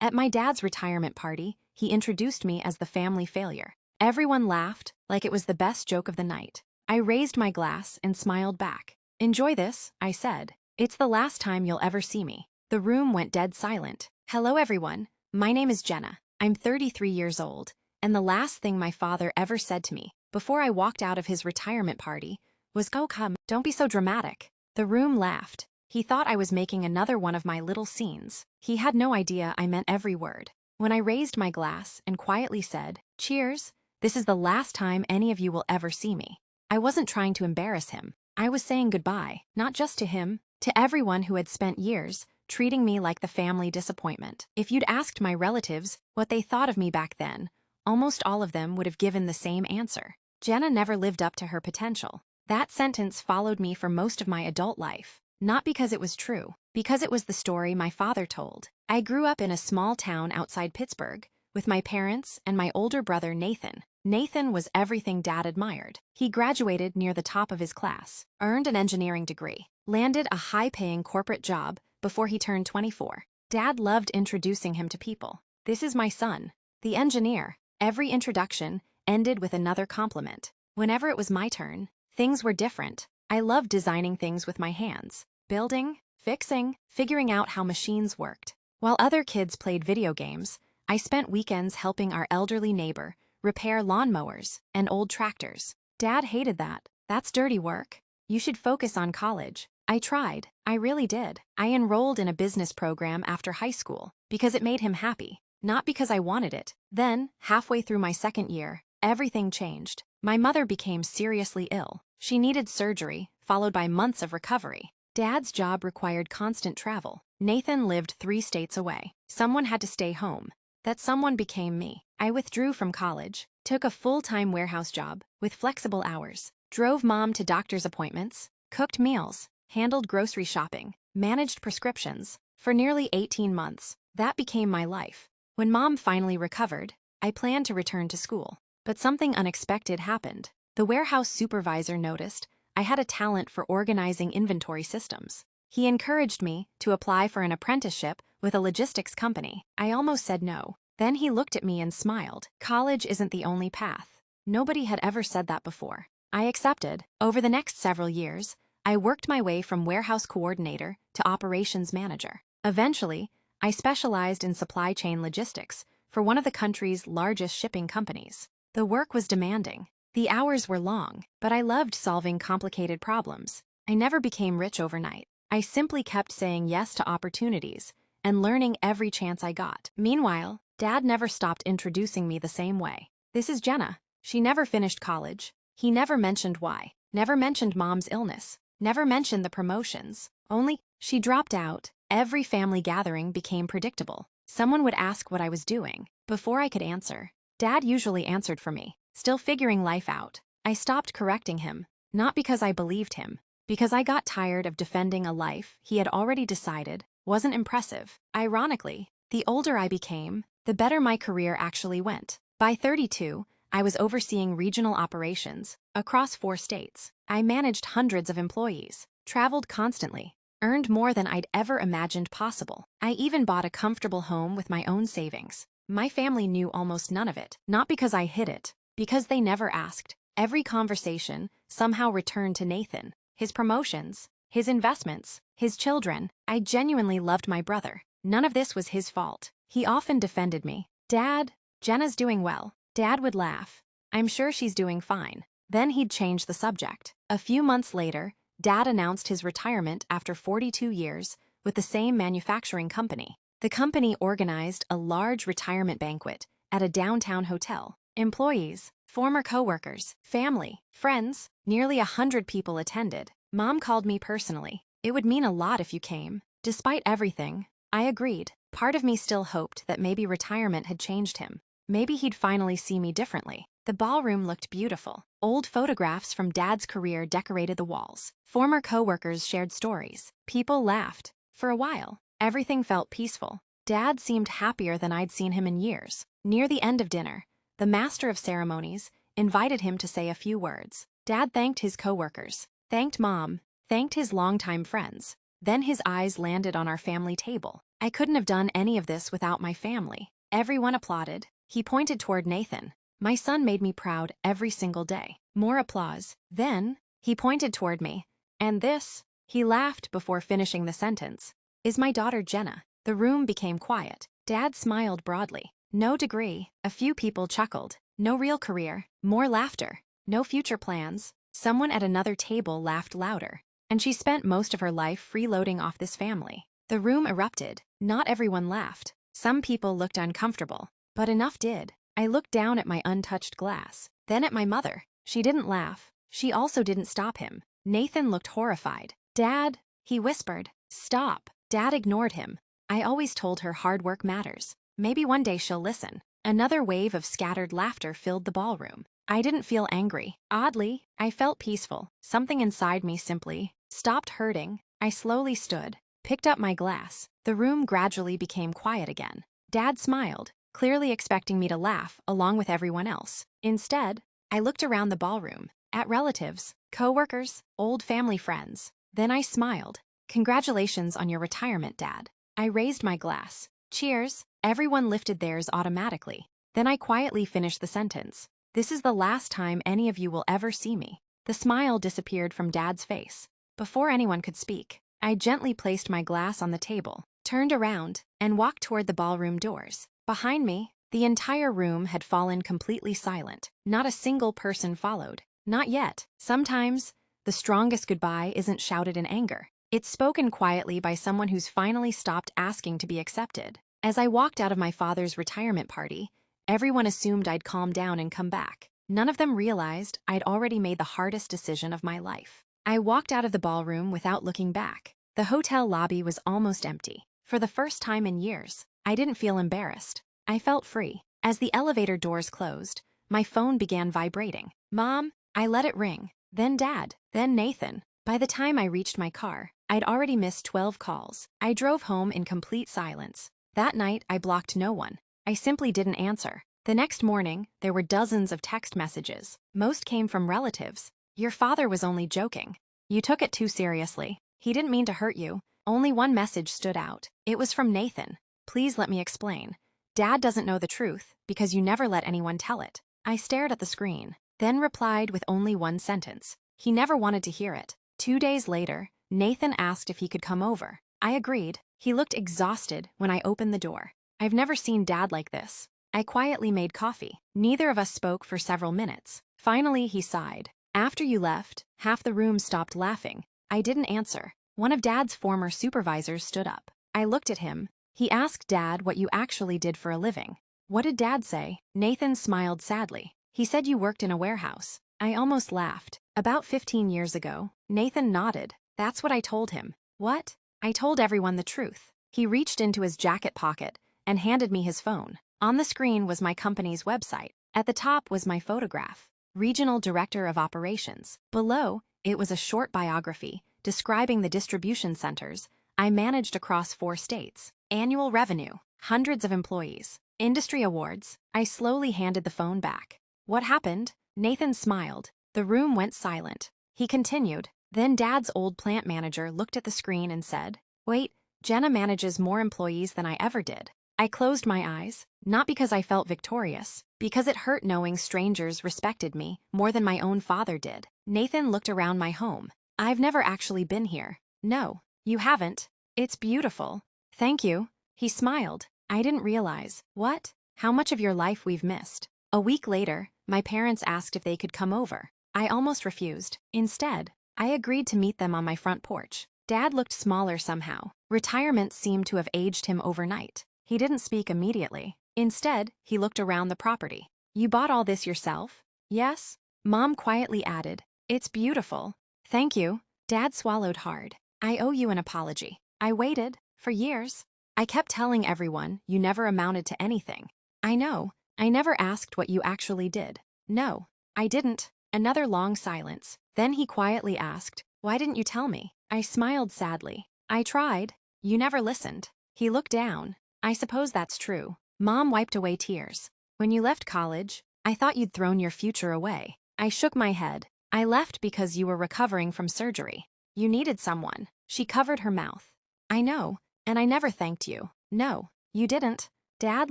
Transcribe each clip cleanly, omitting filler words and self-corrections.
At my dad's retirement party, he introduced me as the family failure. Everyone laughed like it was the best joke of the night. I raised my glass and smiled back. "Enjoy this," I said. "It's the last time you'll ever see me." The room went dead silent. "Hello everyone, my name is Jenna. I'm 33 years old, and the last thing my father ever said to me before I walked out of his retirement party was, 'Go come, don't be so dramatic.'" The room laughed. He thought I was making another one of my little scenes. He had no idea I meant every word. When I raised my glass and quietly said, "Cheers, this is the last time any of you will ever see me," I wasn't trying to embarrass him. I was saying goodbye, not just to him, to everyone who had spent years treating me like the family disappointment. If you'd asked my relatives what they thought of me back then, almost all of them would have given the same answer. Jenna never lived up to her potential. That sentence followed me for most of my adult life. Not because it was true, because it was the story my father told. I grew up in a small town outside Pittsburgh, with my parents and my older brother Nathan. Nathan was everything Dad admired. He graduated near the top of his class, earned an engineering degree, landed a high-paying corporate job before he turned 24. Dad loved introducing him to people. "This is my son, the engineer." Every introduction ended with another compliment. Whenever it was my turn, things were different. I loved designing things with my hands, building, fixing, figuring out how machines worked. While other kids played video games, I spent weekends helping our elderly neighbor repair lawnmowers and old tractors. Dad hated that. "That's dirty work. You should focus on college." I tried. I really did. I enrolled in a business program after high school because it made him happy, not because I wanted it. Then, halfway through my second year, everything changed. My mother became seriously ill. She needed surgery, followed by months of recovery. Dad's job required constant travel. Nathan lived 3 states away. Someone had to stay home. That someone became me. I withdrew from college, took a full-time warehouse job with flexible hours, drove Mom to doctor's appointments, cooked meals, handled grocery shopping, managed prescriptions. For nearly 18 months, that became my life. When Mom finally recovered, I planned to return to school. But something unexpected happened. The warehouse supervisor noticed I had a talent for organizing inventory systems. He encouraged me to apply for an apprenticeship with a logistics company. I almost said no. Then he looked at me and smiled. "College isn't the only path." Nobody had ever said that before. I accepted. Over the next several years, I worked my way from warehouse coordinator to operations manager. Eventually, I specialized in supply chain logistics for one of the country's largest shipping companies. The work was demanding. The hours were long, but I loved solving complicated problems. I never became rich overnight. I simply kept saying yes to opportunities and learning every chance I got. Meanwhile, Dad never stopped introducing me the same way. "This is Jenna. She never finished college." He never mentioned why, never mentioned Mom's illness, never mentioned the promotions. Only, "She dropped out." Every family gathering became predictable. Someone would ask what I was doing. Before I could answer, Dad usually answered for me, still figuring life out. I stopped correcting him, not because I believed him, because I got tired of defending a life he had already decided wasn't impressive. Ironically, the older I became, the better my career actually went. By 32, I was overseeing regional operations across 4 states. I managed hundreds of employees, traveled constantly, earned more than I'd ever imagined possible. I even bought a comfortable home with my own savings. My family knew almost none of it, not because I hid it, because they never asked. Every conversation somehow returned to Nathan, his promotions, his investments, his children. I genuinely loved my brother. None of this was his fault. He often defended me. "Dad, Jenna's doing well." Dad would laugh. "I'm sure she's doing fine." Then he'd change the subject. A few months later, Dad announced his retirement after 42 years with the same manufacturing company. The company organized a large retirement banquet at a downtown hotel. Employees, former coworkers, family, friends, nearly 100 people attended. Mom called me personally. "It would mean a lot if you came." Despite everything, I agreed. Part of me still hoped that maybe retirement had changed him. Maybe he'd finally see me differently. The ballroom looked beautiful. Old photographs from Dad's career decorated the walls. Former coworkers shared stories. People laughed. For a while, everything felt peaceful. Dad seemed happier than I'd seen him in years. Near the end of dinner, the master of ceremonies invited him to say a few words. Dad thanked his coworkers, thanked Mom, thanked his longtime friends. Then his eyes landed on our family table. I couldn't have done any of this without my family. Everyone applauded. He pointed toward Nathan. My son made me proud every single day. More applause. Then, he pointed toward me. And this, he laughed before finishing the sentence, is my daughter Jenna. The room became quiet. Dad smiled broadly. No degree. A few people chuckled. No real career. More laughter. No future plans. Someone at another table laughed louder. And she spent most of her life freeloading off this family. The room erupted. Not everyone laughed. Some people looked uncomfortable. But enough did. I looked down at my untouched glass. Then at my mother. She didn't laugh. She also didn't stop him. Nathan looked horrified. Dad, he whispered. Stop. Dad ignored him. I always told her hard work matters. Maybe one day she'll listen. Another wave of scattered laughter filled the ballroom. I didn't feel angry. Oddly, I felt peaceful. Something inside me simply stopped hurting. I slowly stood, picked up my glass. The room gradually became quiet again. Dad smiled, clearly expecting me to laugh along with everyone else. Instead, I looked around the ballroom, at relatives, co-workers, old family friends. Then I smiled. Congratulations on your retirement, Dad. I raised my glass. Cheers. Everyone lifted theirs automatically. Then I quietly finished the sentence. This is the last time any of you will ever see me. The smile disappeared from Dad's face. Before anyone could speak, I gently placed my glass on the table, turned around, and walked toward the ballroom doors. Behind me, the entire room had fallen completely silent. Not a single person followed. Not yet. Sometimes, the strongest goodbye isn't shouted in anger. It's spoken quietly by someone who's finally stopped asking to be accepted. As I walked out of my father's retirement party, everyone assumed I'd calm down and come back. None of them realized I'd already made the hardest decision of my life. I walked out of the ballroom without looking back. The hotel lobby was almost empty. For the first time in years, I didn't feel embarrassed. I felt free. As the elevator doors closed, my phone began vibrating. Mom, I let it ring. Then Dad, then Nathan. By the time I reached my car, I'd already missed 12 calls. I drove home in complete silence. That night, I blocked no one. I simply didn't answer. The next morning, there were dozens of text messages. Most came from relatives. Your father was only joking. You took it too seriously. He didn't mean to hurt you. Only one message stood out. It was from Nathan. Please let me explain. Dad doesn't know the truth because you never let anyone tell it. I stared at the screen, then replied with only one sentence. He never wanted to hear it. 2 days later, Nathan asked if he could come over. I agreed. He looked exhausted when I opened the door. I've never seen Dad like this. I quietly made coffee. Neither of us spoke for several minutes. Finally, he sighed. After you left, half the room stopped laughing. I didn't answer. One of Dad's former supervisors stood up. I looked at him. He asked Dad what you actually did for a living. What did Dad say? Nathan smiled sadly. He said you worked in a warehouse. I almost laughed. About 15 years ago, Nathan nodded. That's what I told him. What? I told everyone the truth. He reached into his jacket pocket and handed me his phone. On the screen was my company's website. At the top was my photograph. Regional Director of Operations. Below, it was a short biography describing the distribution centers I managed across 4 states. Annual revenue, hundreds of employees. Industry awards. I slowly handed the phone back. What happened? Nathan smiled. The room went silent. He continued. Then Dad's old plant manager looked at the screen and said, Wait, Jenna manages more employees than I ever did. I closed my eyes, not because I felt victorious, because it hurt knowing strangers respected me more than my own father did. Nathan looked around my home. I've never actually been here. No, you haven't. It's beautiful. Thank you. He smiled. I didn't realize, what? How much of your life we've missed. A week later, my parents asked if they could come over. I almost refused. Instead, I agreed to meet them on my front porch. Dad looked smaller somehow. Retirement seemed to have aged him overnight. He didn't speak immediately. Instead, he looked around the property. You bought all this yourself? Yes. Mom quietly added, It's beautiful. Thank you. Dad swallowed hard. I owe you an apology. I waited, for years. I kept telling everyone you never amounted to anything. I know. I never asked what you actually did. No, I didn't. Another long silence. Then he quietly asked, Why didn't you tell me? I smiled sadly. I tried. You never listened. He looked down. I suppose that's true. Mom wiped away tears. When you left college, I thought you'd thrown your future away. I shook my head. I left because you were recovering from surgery. You needed someone. She covered her mouth. I know, And I never thanked you. No, you didn't. Dad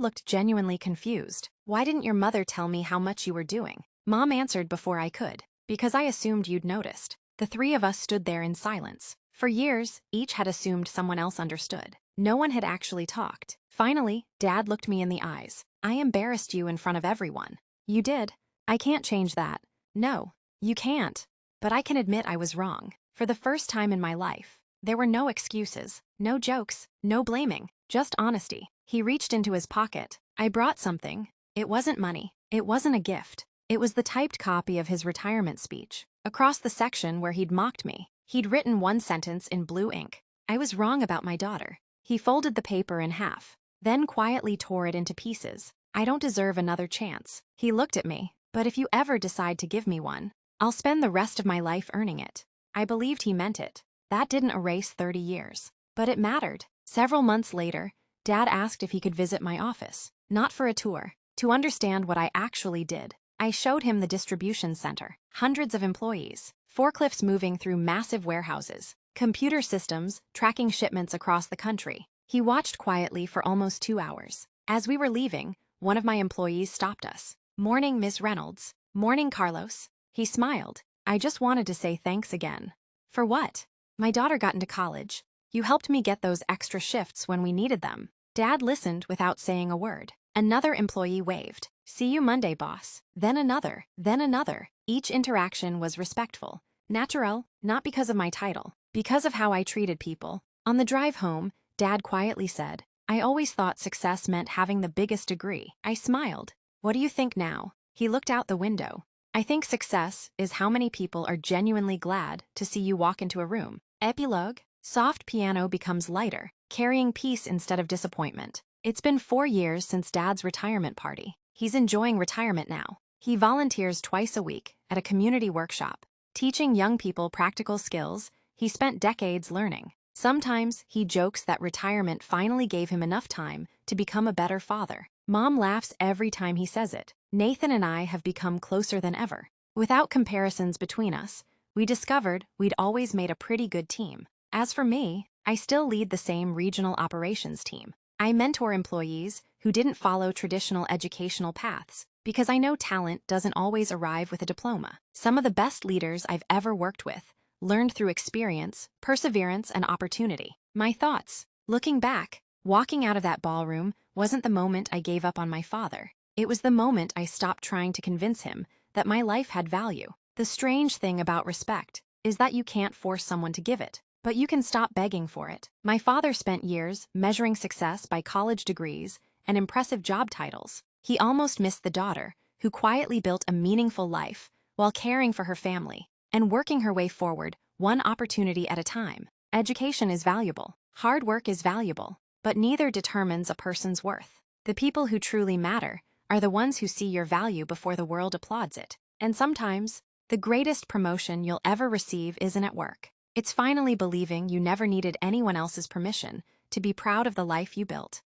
looked genuinely confused. Why didn't your mother tell me how much you were doing? Mom answered before I could. Because I assumed you'd noticed. The three of us stood there in silence. For years, each had assumed someone else understood. No one had actually talked. Finally, Dad looked me in the eyes. I embarrassed you in front of everyone. You did. I can't change that. No, you can't. But I can admit I was wrong. For the first time in my life, there were no excuses, no jokes, no blaming, just honesty. He reached into his pocket. I brought something. It wasn't money. It wasn't a gift. It was the typed copy of his retirement speech. Across the section where he'd mocked me, he'd written one sentence in blue ink. I was wrong about my daughter. He folded the paper in half, then quietly tore it into pieces. I don't deserve another chance. He looked at me. But if you ever decide to give me one, I'll spend the rest of my life earning it. I believed he meant it. That didn't erase 30 years. But it mattered. Several months later, Dad asked if he could visit my office. Not for a tour, to understand what I actually did. I showed him the distribution center, hundreds of employees, forklifts moving through massive warehouses, computer systems tracking shipments across the country. He watched quietly for almost 2 hours. As we were leaving, one of my employees stopped us. "Morning, Miss Reynolds." "Morning, Carlos." He smiled. "I just wanted to say thanks again." "For what?" "My daughter got into college. You helped me get those extra shifts when we needed them." Dad listened without saying a word. Another employee waved. "See you Monday, boss." Then another, then another. Each interaction was respectful. Natural, not because of my title, because of how I treated people. On the drive home, Dad quietly said, "I always thought success meant having the biggest degree." I smiled. "What do you think now?" He looked out the window. "I think success is how many people are genuinely glad to see you walk into a room." Epilogue. Soft piano becomes lighter, carrying peace instead of disappointment. It's been 4 years since Dad's retirement party. He's enjoying retirement now. He volunteers twice a week at a community workshop, teaching young people practical skills he spent decades learning. Sometimes he jokes that retirement finally gave him enough time to become a better father. Mom laughs every time he says it. Nathan and I have become closer than ever. Without comparisons between us, we discovered we'd always made a pretty good team. As for me, I still lead the same regional operations team. I mentor employees who didn't follow traditional educational paths because I know talent doesn't always arrive with a diploma. Some of the best leaders I've ever worked with learned through experience, perseverance, and opportunity. My thoughts. Looking back, walking out of that ballroom wasn't the moment I gave up on my father. It was the moment I stopped trying to convince him that my life had value. The strange thing about respect is that you can't force someone to give it, but you can stop begging for it. My father spent years measuring success by college degrees and impressive job titles. He almost missed the daughter who quietly built a meaningful life while caring for her family and working her way forward, one opportunity at a time. Education is valuable. Hard work is valuable, but neither determines a person's worth. The people who truly matter are the ones who see your value before the world applauds it. And sometimes, the greatest promotion you'll ever receive isn't at work. It's finally believing you never needed anyone else's permission to be proud of the life you built.